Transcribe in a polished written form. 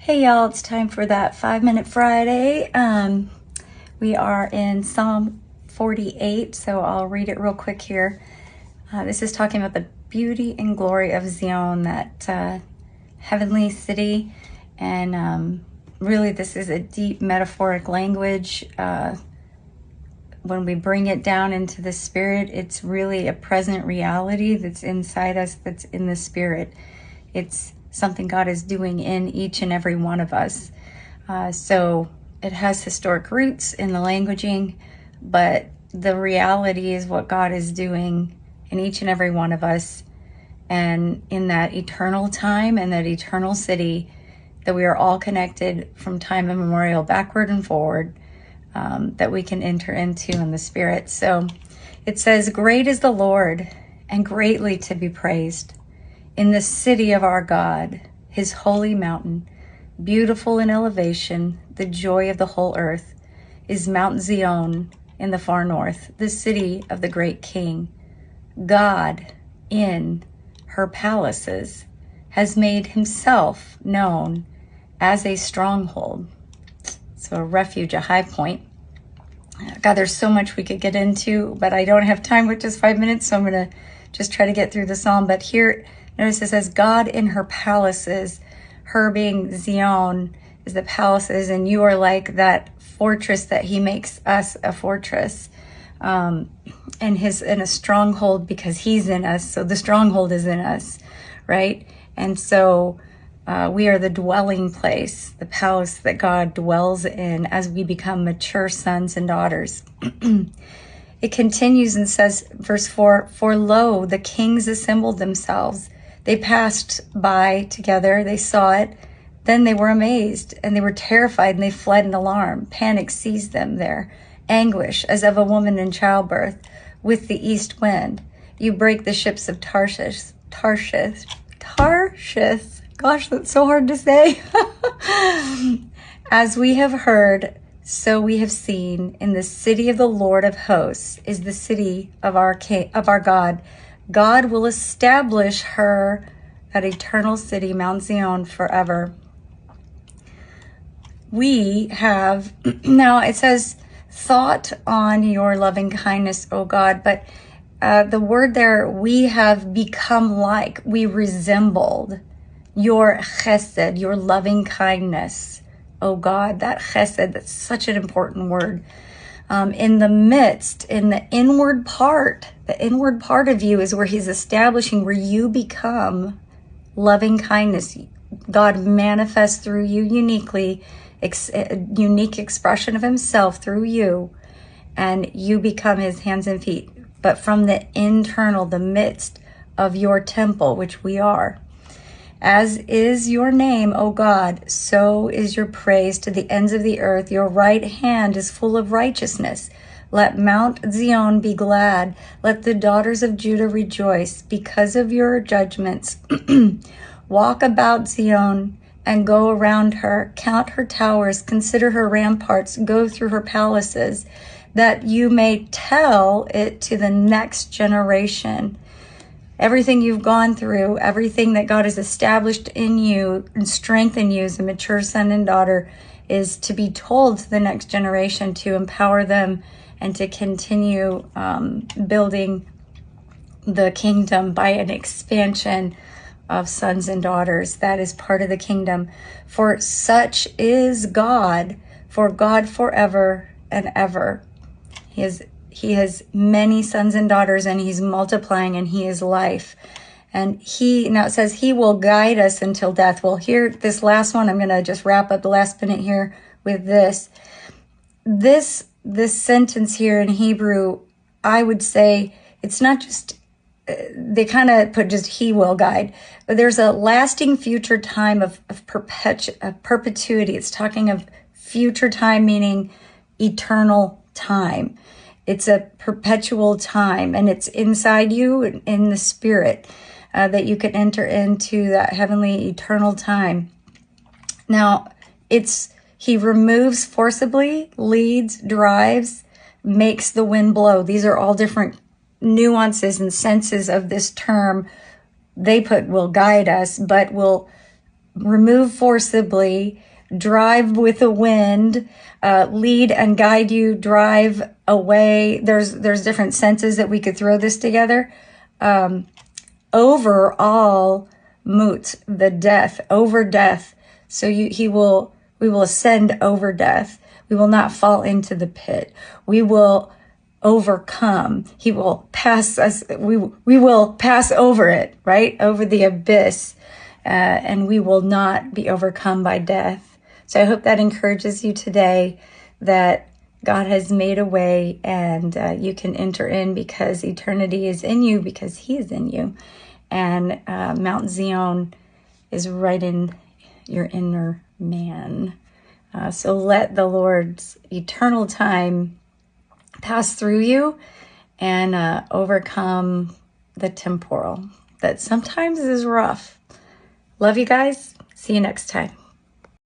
Hey y'all, it's time for that 5-Minute Friday. We are in Psalm 48, so I'll read it real quick here. This is talking about the beauty and glory of Zion, that heavenly city, and really this is a deep metaphoric language. When we bring it down into the spirit, it's really a present reality that's inside us, that's in the spirit. It's something God is doing in each and every one of us. So it has historic roots in the languaging, but the reality is what God is doing in each and every one of us, and in that eternal time and that eternal city that we are all connected from time immemorial, backward and forward, that we can enter into in the spirit. So it says, "Great is the Lord and greatly to be praised in the city of our God, his holy mountain, beautiful in elevation, the joy of the whole earth, is Mount Zion in the far north, the city of the great King. God in her palaces has made himself known as a stronghold." So a refuge, a high point. God, there's so much we could get into, but I don't have time with just 5 minutes, so I'm going to just try to get through the psalm. But here, notice it says, God in her palaces, her being Zion is the palaces, and you are like that fortress that he makes us a fortress, and in a stronghold, because he's in us. So the stronghold is in us, right? And so we are the dwelling place, the palace that God dwells in as we become mature sons and daughters. It continues and says, verse 4, "For lo, the kings assembled themselves. They passed by together, they saw it, then they were amazed, and they were terrified, and they fled in alarm. Panic seized them there, anguish as of a woman in childbirth with the east wind. You break the ships of Tarshish. Gosh, that's so hard to say. As we have heard, so we have seen. In the city of the Lord of hosts is the city of our God. God will establish her, that eternal city, Mount Zion, forever." We have, now it says, "thought on your loving kindness, O God," but the word there, we have become like, we resembled your chesed, your loving kindness, O God. That chesed, that's such an important word. In the midst, in the inward part of you is where he's establishing, where you become loving kindness. God manifests through you uniquely, unique expression of himself through you, and you become his hands and feet. But from the internal, the midst of your temple, which we are. "As is your name, O God, so is your praise to the ends of the earth. Your right hand is full of righteousness. Let Mount Zion be glad. Let the daughters of Judah rejoice because of your judgments. Walk about Zion and go around her. Count her towers, consider her ramparts, go through her palaces, that you may tell it to the next generation." Everything you've gone through, everything that God has established in you and strengthened you as a mature son and daughter, is to be told to the next generation, to empower them and to continue building the kingdom by an expansion of sons and daughters. That is part of the kingdom. "For such is God, for God forever and ever." He has many sons and daughters, and he's multiplying, and he is life. And now it says he will guide us until death. Well, here, this last one, I'm going to just wrap up the last minute here with this. This sentence here in Hebrew, I would say it's not just, they kind of put just he will guide, but there's a lasting future time of perpetuity. It's talking of future time, meaning eternal time. It's a perpetual time, and it's inside you in the spirit, that you can enter into that heavenly eternal time. Now, he removes forcibly, leads, drives, makes the wind blow. These are all different nuances and senses of this term. They put will guide us, but will remove forcibly, drive with the wind, lead and guide you, drive away. There's different senses that we could throw this together. Over all moot, the death, over death. So we will ascend over death. We will not fall into the pit. We will overcome. He will pass us. We will pass over it, right? Over the abyss. And we will not be overcome by death. So I hope that encourages you today, that God has made a way, and you can enter in because eternity is in you, because he is in you. And Mount Zion is right in your inner man. So let the Lord's eternal time pass through you and overcome the temporal that sometimes is rough. Love you guys. See you next time.